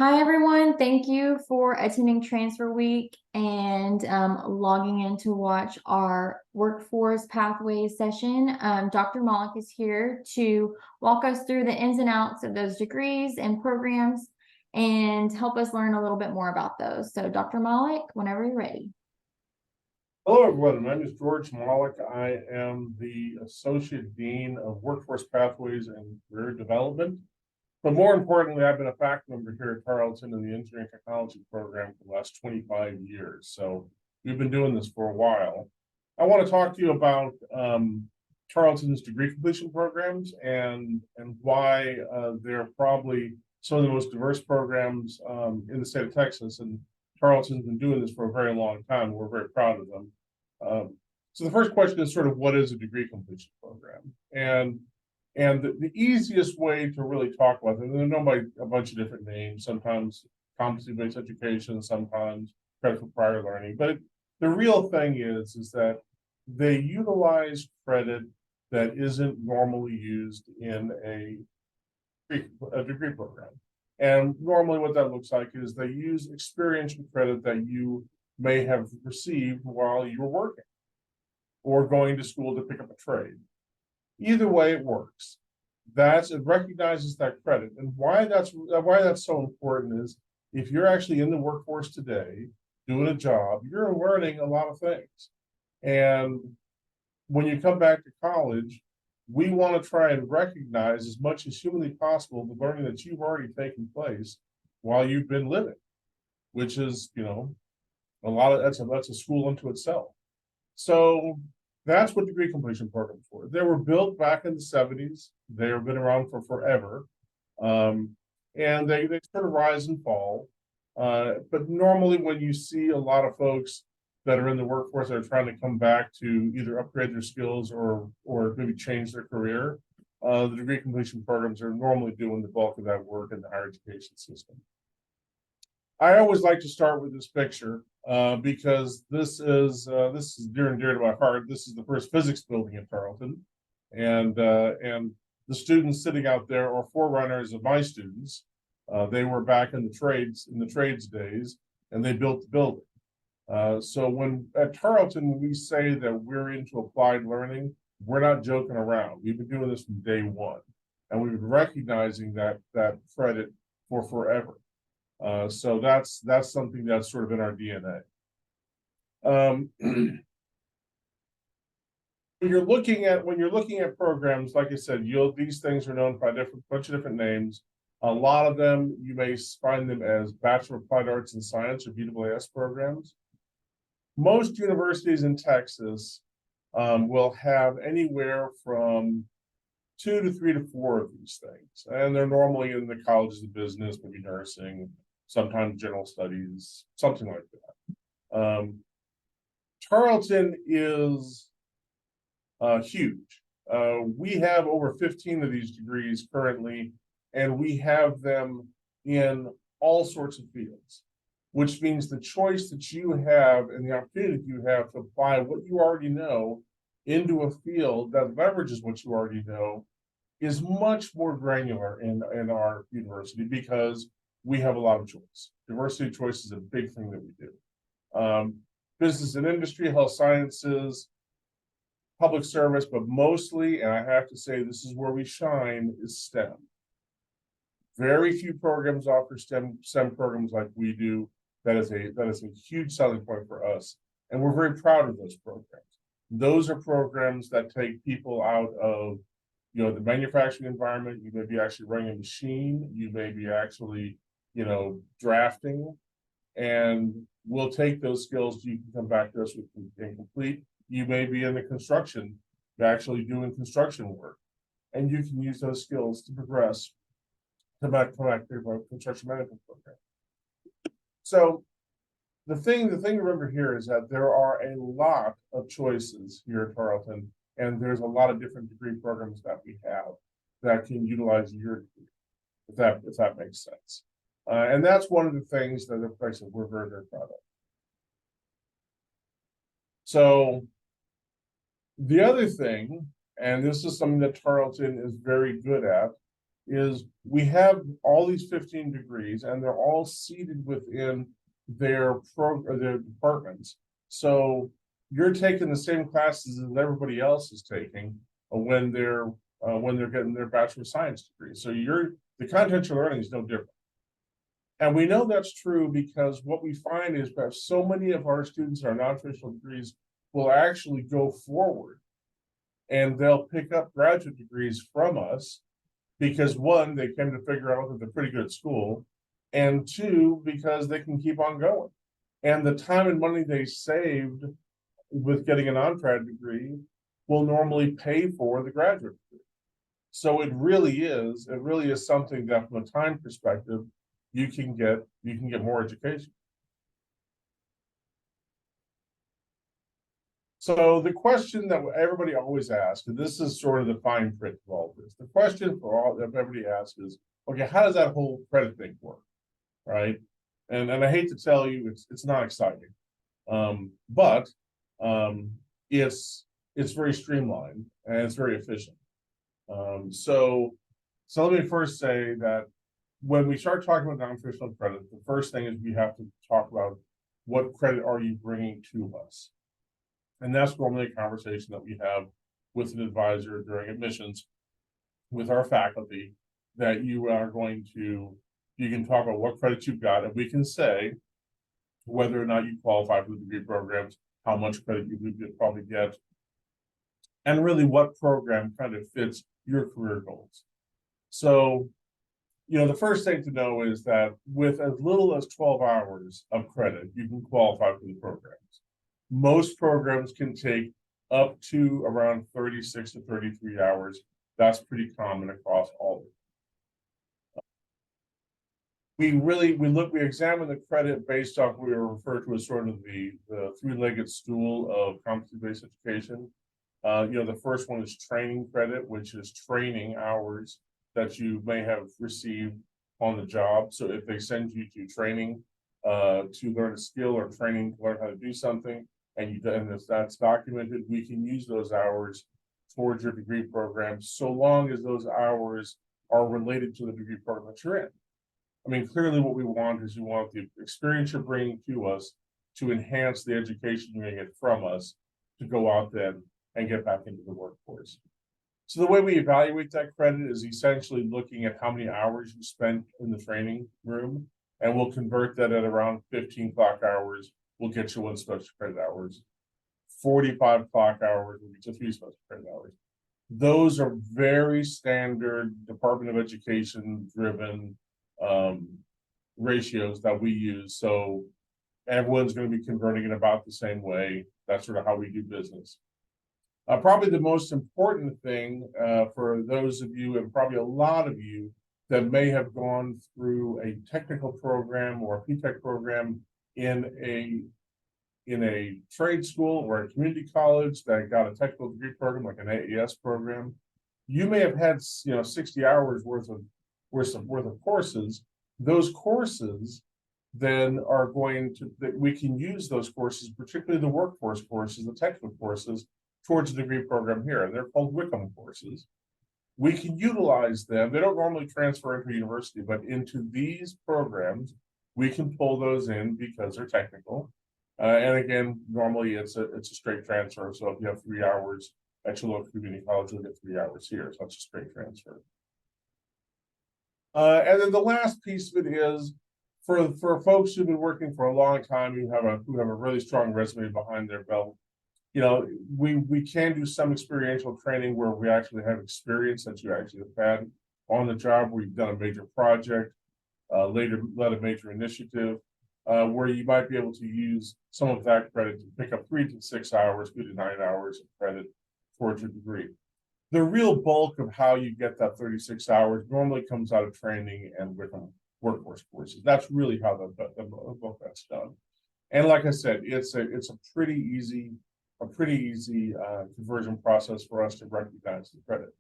Hi, everyone. Thank you for attending Transfer Week and logging in to watch our Workforce Pathways session. Dr. Malik is here to walk us through the ins and outs of those degrees and programs and help us learn a little bit more about those. So, Dr. Malik, whenever you're ready. Hello, everyone. My name is George Malik. I am the Associate Dean of Workforce Pathways and Career Development. But more importantly, I've been a faculty member here at Tarleton in the Engineering Technology program for the last 25 years. So we've been doing this for a while. I want to talk to you about Tarleton's degree completion programs and why they're probably some of the most diverse programs in the state of Texas. And Tarleton's been doing this for a very long time. We're very proud of them. So the first question is sort of what is a degree completion program? And the easiest way to really talk about them, they're known by a bunch of different names, sometimes competency-based education, sometimes credit for prior learning. But the real thing is that they utilize credit that isn't normally used in a degree program. And normally what that looks like is they use experiential credit that you may have received while you were working or going to school to pick up a trade. Either way, it works. It recognizes that credit. And why that's so important is if you're actually in the workforce today doing a job, you're learning a lot of things. And when you come back to college, we want to try and recognize as much as humanly possible the learning that you've already taken place while you've been living, which is, a lot of that's a school unto itself. So that's what degree completion programs were. They were built back in the 70s. They have been around for forever. And they sort of rise and fall. But normally when you see a lot of folks that are in the workforce that are trying to come back to either upgrade their skills or maybe change their career, the degree completion programs are normally doing the bulk of that work in the higher education system. I always like to start with this picture because this is dear and dear to my heart. This is the first physics building in Tarleton, and the students sitting out there are forerunners of my students. They were back in the trades days, and they built the building. So when at Tarleton we say that we're into applied learning, we're not joking around. We've been doing this from day one, and we've been recognizing that credit for forever. So that's something that's sort of in our DNA. When you're looking at programs, like I said, these things are known by a bunch of different names. A lot of them you may find them as Bachelor of Applied Arts and Science or BAAS programs. Most universities in Texas will have anywhere from 2 to 3 to 4 of these things, and they're normally in the colleges of business, maybe nursing, sometimes general studies, something like that. Tarleton is huge. We have over 15 of these degrees currently, and we have them in all sorts of fields, which means the choice that you have and the opportunity you have to apply what you already know into a field that leverages what you already know is much more granular in our university because we have a lot of choice. Diversity of choice is a big thing that we do. Business and industry, health sciences, public service, but mostly, and I have to say this is where we shine, is STEM. Very few programs offer STEM programs like we do. That is a huge selling point for us, and we're very proud of those programs. Those are programs that take people out of the manufacturing environment. You may be actually running a machine. You may be actually drafting, and we'll take those skills. You can come back to us with and complete. You may be in the construction, actually doing construction work, and you can use those skills to progress to back to our construction management program. So the thing to remember here is that there are a lot of choices here at Tarleton, and there's a lot of different degree programs that we have that can utilize your degree, if that makes sense. And that's one of the things that we're very, very proud of. So the other thing, and this is something that Tarleton is very good at, is we have all these 15 degrees and they're all seated within their their departments. So you're taking the same classes as everybody else is taking when they're getting their Bachelor of Science degree. So the content you're learning is no different. And we know that's true because what we find is that so many of our students in our non-traditional degrees will actually go forward and they'll pick up graduate degrees from us because one, they came to figure out that they're pretty good at school, and two, because they can keep on going. And the time and money they saved with getting an on-grad degree will normally pay for the graduate degree. So it really is something that from a time perspective, you can get more education. So the question that everybody always asks, and this is sort of the fine print of all this, the question for all that everybody asks is, okay, how does that whole credit thing work? Right. And I hate to tell you, it's not exciting. But it's very streamlined and it's very efficient. So let me first say that when we start talking about non-traditional credit, the first thing is we have to talk about what credit are you bringing to us? And that's normally a conversation that we have with an advisor during admissions with our faculty, that you can talk about what credit you've got, and we can say whether or not you qualify for the degree programs, how much credit you would probably get, and really what program kind of fits your career goals. So, the first thing to know is that with as little as 12 hours of credit, you can qualify for the programs. Most programs can take up to around 36 to 33 hours. That's pretty common across all of them. We examine the credit based off what we refer to as sort of the three-legged stool of competency-based education. The first one is training credit, which is training hours that you may have received on the job. So if they send you to training to learn a skill or training to learn how to do something, and if that's documented, we can use those hours towards your degree program, so long as those hours are related to the degree program that you're in. I mean, clearly what we want is the experience you're bringing to us to enhance the education you're going to get from us to go out then and get back into the workforce. So the way we evaluate that credit is essentially looking at how many hours you spent in the training room, and we'll convert that at around 15 clock hours. We'll get you 1 special credit hours. 45 clock hours will get you 3 special credit hours. Those are very standard Department of Education driven ratios that we use. So everyone's going to be converting it about the same way. That's sort of how we do business. Probably the most important thing for those of you, and probably a lot of you, that may have gone through a technical program or a P-Tech program in a trade school or a community college that got a technical degree program like an AES program, you may have had 60 hours worth of courses. Those courses then are we can use those courses, particularly the workforce courses, the technical courses, towards the degree program here, and they're called Wickham courses. We can utilize them. They don't normally transfer into a university, but into these programs, we can pull those in because they're technical. And again, normally it's a straight transfer. So if you have 3 hours at your local community college, you'll get 3 hours here. So that's a straight transfer. And then the last piece of it is for folks who've been working for a long time, who have a really strong resume behind their belt. We can do some experiential training where we actually have experience that you actually have had on the job, where you've done a major project, later led a major initiative, where you might be able to use some of that credit to pick up 3 to 6 hours, 2 to 9 hours of credit towards your degree. The real bulk of how you get that 36 hours normally comes out of training and with workforce courses. That's really how the bulk that's done. And like I said, it's a pretty easy conversion process for us to recognize the credit.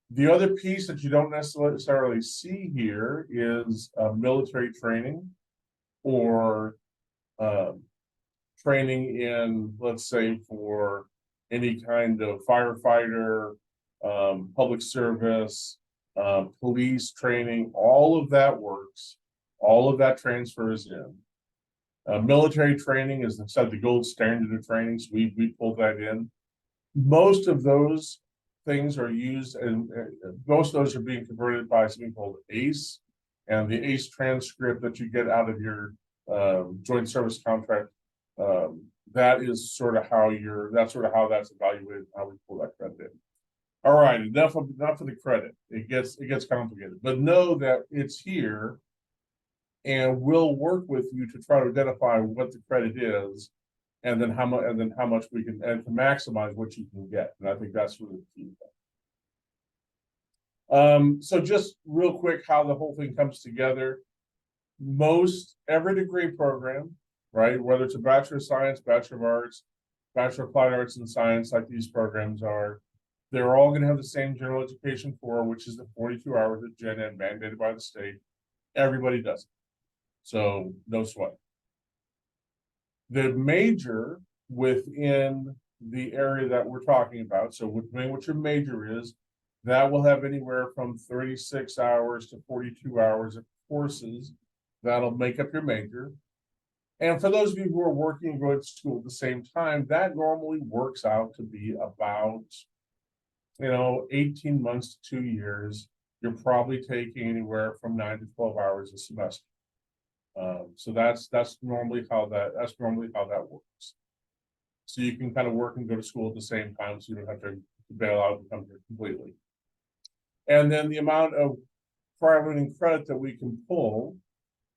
The other piece that you don't necessarily see here is military training, or training in, let's say, for any kind of firefighter, public service, police training, all of that works. All of that transfers in. Military training is instead the gold standard of training, so we pulled that in. Most of those things are used, and most of those are being converted by something called ACE, and the ACE transcript that you get out of your joint service contract. That is sort of how that's evaluated, how we pull that credit in. All right, enough of the credit. It gets complicated, but know that it's here, and we'll work with you to try to identify what the credit is, and then how much we can, and to maximize what you can get. And I think that's really the key. So just real quick, how the whole thing comes together. Every degree program, right, whether it's a Bachelor of Science, Bachelor of Arts, Bachelor of Applied Arts and Science, like these programs are, they're all going to have the same general education core, which is the 42 hours of gen ed mandated by the state. Everybody does it. So no sweat. The major within the area that we're talking about, so depending what your major is, that will have anywhere from 36 hours to 42 hours of courses that'll make up your major. And for those of you who are working and going to school at the same time, that normally works out to be about, 18 months to 2 years. You're probably taking anywhere from 9 to 12 hours a semester. So that's normally how that works. So you can kind of work and go to school at the same time, so you don't have to bail out and come here completely. And then the amount of prior learning credit that we can pull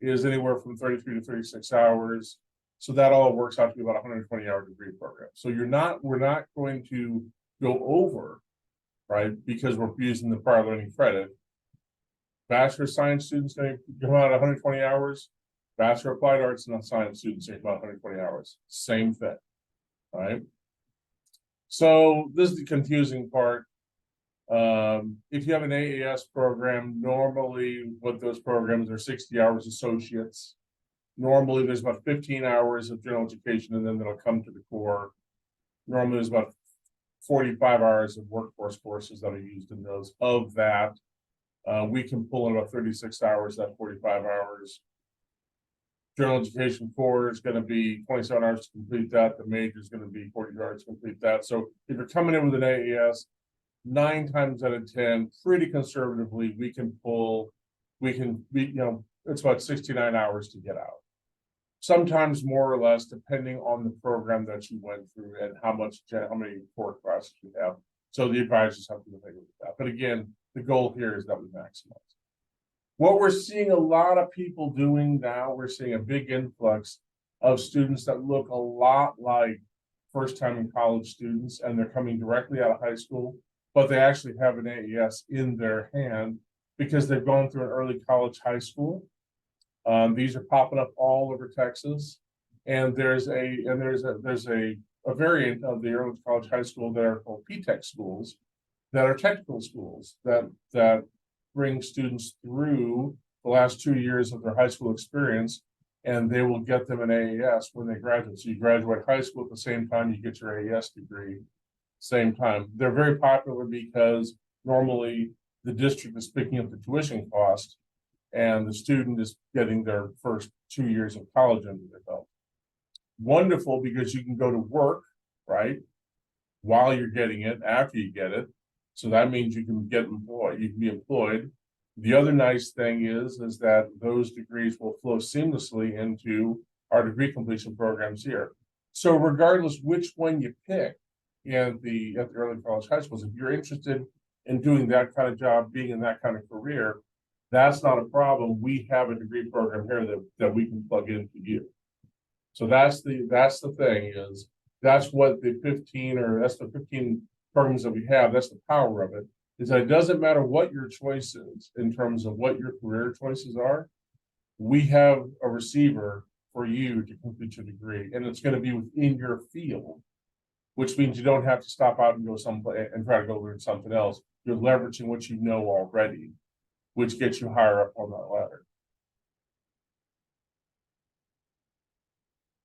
is anywhere from 33 to 36 hours. So that all works out to be about 120-hour degree program. So we're not going to go over, right? Because we're using the prior learning credit. Bachelor of Science students going to come out at 120 hours. Bachelor of Applied Arts and Science students take about 120 hours. Same thing, right? So this is the confusing part. If you have an AAS program, normally what those programs are 60 hours associates. Normally there's about 15 hours of general education, and then they'll come to the core. Normally there's about 45 hours of workforce courses that are used in those. Of that, we can pull in about 36 hours, that 45 hours. General education core is going to be 27 hours to complete that. The major is going to be 40 hours to complete that. So if you're coming in with an AAS, 9 times out of 10, pretty conservatively, it's about 69 hours to get out. Sometimes more or less, depending on the program that you went through and how many core classes you have. So the advisors have to think about that. But again, the goal here is that we maximize. What we're seeing a lot of people doing now, we're seeing a big influx of students that look a lot like first-time in college students, and they're coming directly out of high school, but they actually have an AES in their hand because they've gone through an early college high school. These are popping up all over Texas, and there's a variant of the early college high school that are called P-Tech schools, that are technical schools that bring students through the last 2 years of their high school experience, and they will get them an AES when they graduate. So you graduate high school at the same time you get your AES degree, same time. They're very popular because normally the district is picking up the tuition cost, and the student is getting their first 2 years of college under their belt. Wonderful, because you can go to work, right, while you're getting it, after you get it. So that means you can be employed. The other nice thing is that those degrees will flow seamlessly into our degree completion programs here. So regardless which one you pick at the early college high schools, if you're interested in doing that kind of job, being in that kind of career, that's not a problem. We have a degree program here that we can plug into you. So that's the thing, is that's what the 15 programs that we have, that's the power of it, is that it doesn't matter what your choice is in terms of what your career choices are. We have a receiver for you to complete your degree, and it's going to be within your field, which means you don't have to stop out and go someplace and try to go learn something else. You're leveraging what you know already, which gets you higher up on that ladder.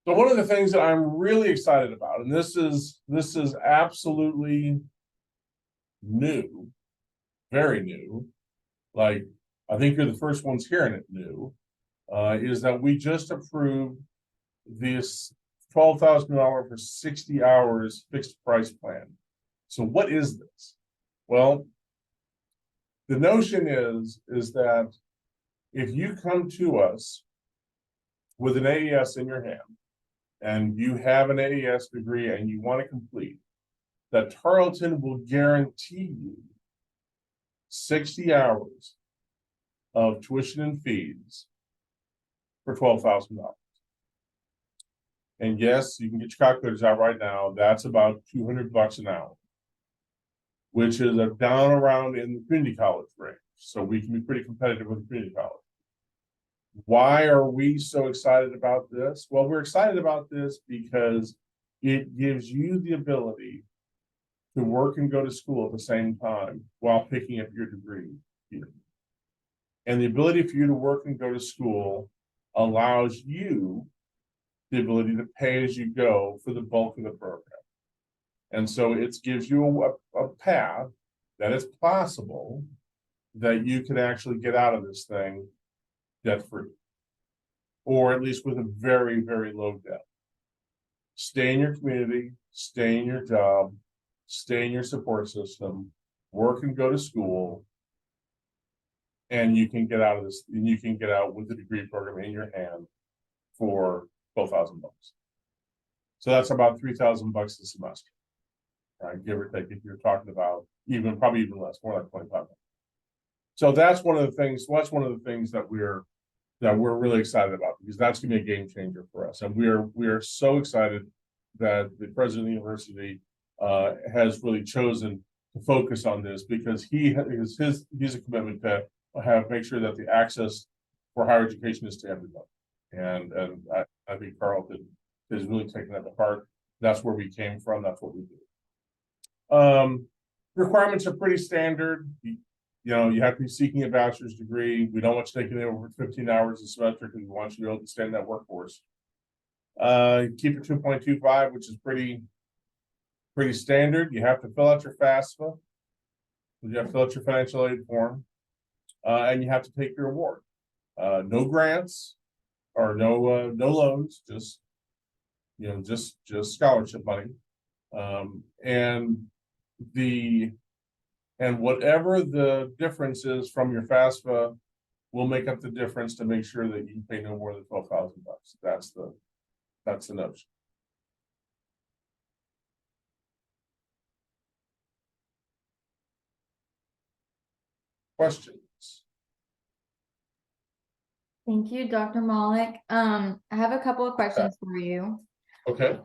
So one of the things that I'm really excited about, and this is absolutely new, very new, like, I think you're the first ones hearing it new, is that we just approved this $12,000 for 60 hours fixed price plan. So what is this? Well, the notion is that if you come to us with an AES in your hand and you have an AES degree and you want to complete, that Tarleton will guarantee you 60 hours of tuition and fees for $12,000. And yes, you can get your calculators out right now. That's about $200 an hour, which is a down around in the community college range. So we can be pretty competitive with the community college. Why are we so excited about this? Well, we're excited about this because it gives you the ability to work and go to school at the same time while picking up your degree here. And the ability for you to work and go to school allows you the ability to pay as you go for the bulk of the program. And so it gives you a path that is possible that you can actually get out of this thing debt-free, or at least with a very, very low debt. Stay in your community, stay in your job, stay in your support system, work and go to school, and you can get out of this, and you can get out with the degree program in your hand for $12,000. So that's about $3,000 a semester, right? Give or take, if you're talking about probably even less, more like 25. So that's one of the things. That's one of the things that we're really excited about, because that's going to be a game changer for us. And we are so excited that the president of the university has really chosen to focus on this, because he's a commitment to make sure that the access for higher education is to everybody. And I think Tarleton is really taking that to heart. That's where we came from. That's what we do. Requirements are pretty standard. You have to be seeking a bachelor's degree. We don't want you taking it over 15 hours a semester because we want you to be able to stay in that workforce. Keep it 2.25, which is pretty standard. You have to fill out your FAFSA. You have to fill out your financial aid form, and you have to take your award. No grants or no loans, just scholarship money, and whatever the difference is from your FAFSA will make up the difference to make sure that you pay no more than $12,000. That's the notion. Questions? Thank you, Dr. Malik. I have a couple of questions for you. Okay.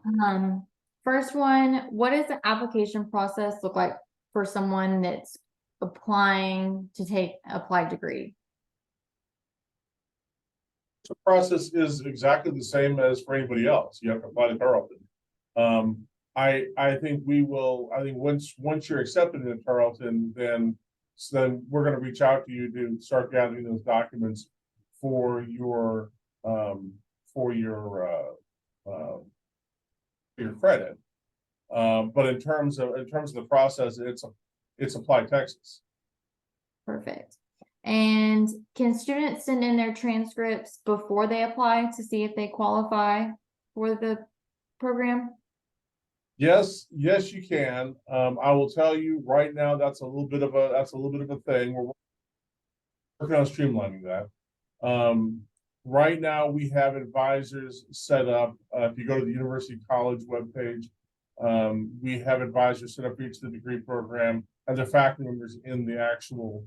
First one, what does the application process look like for someone that's applying to take an applied degree? The process is exactly the same as for anybody else. You have to apply to Tarleton. I think once you're accepted into Tarleton, then we're going to reach out to you to start gathering those documents for your credit. But in terms of the process, it's Apply Texas. Perfect. And can students send in their transcripts before they apply to see if they qualify for the program? Yes, you can. I will tell you right now, that's a little bit of a thing. We're working on streamlining that. Right now we have advisors set up. If you go to the University College webpage, we have advisors set up for each of the degree program and their faculty members in the actual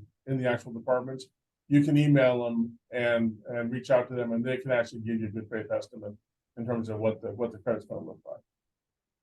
departments. You can email them and reach out to them, and they can actually give you a good faith estimate in terms of what the credit's going to look like.